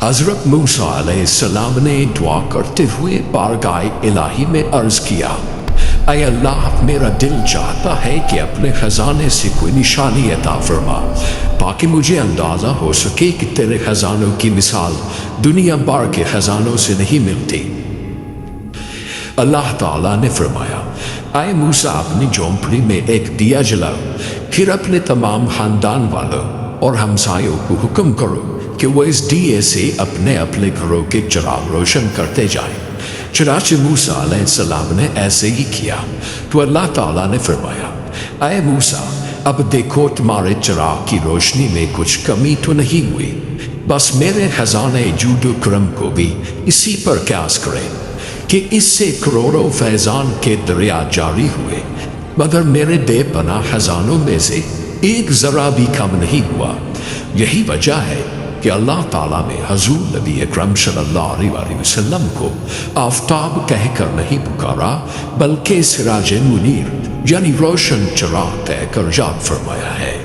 حضرت موسیٰ علیہ السلام نے دعا کرتے ہوئے بارگاہ الہی میں عرض کیا، اے اللہ، میرا دل چاہتا ہے کہ اپنے خزانے سے کوئی نشانی عطا فرما تاکہ مجھے اندازہ ہو سکے کہ تیرے خزانوں کی مثال دنیا بھر کے خزانوں سے نہیں ملتی۔ اللہ تعالیٰ نے فرمایا، اے موسیٰ، اپنی جھونپڑی میں ایک دیا جلاؤ، پھر اپنے تمام خاندان والوں اور ہمسایوں کو حکم کرو کہ وہ اس دیے سے اپنے اپنے گھروں کے چراغ روشن کرتے جائیں۔ چنانچہ موسیٰ علیہ السلام نے ایسے ہی کیا تو اللہ تعالیٰ نے فرمایا، اے موسیٰ، اب دیکھو تمہارے چراغ کی روشنی میں کچھ کمی تو نہیں ہوئی، بس میرے خزانے جود و کرم کو بھی اسی پر قیاس کریں کہ اس سے کروڑوں فیضان کے دریا جاری ہوئے، مگر میرے بے پناہ خزانوں میں سے ایک ذرہ بھی کم نہیں ہوا۔ یہی وجہ ہے کہ اللہ تعالیٰ نے حضور نبی اکرم صلی اللہ علیہ وسلم کو آفتاب کہہ کر نہیں پکارا، بلکہ سراج منیر یعنی روشن چراغ کہہ کر یاد فرمایا ہے۔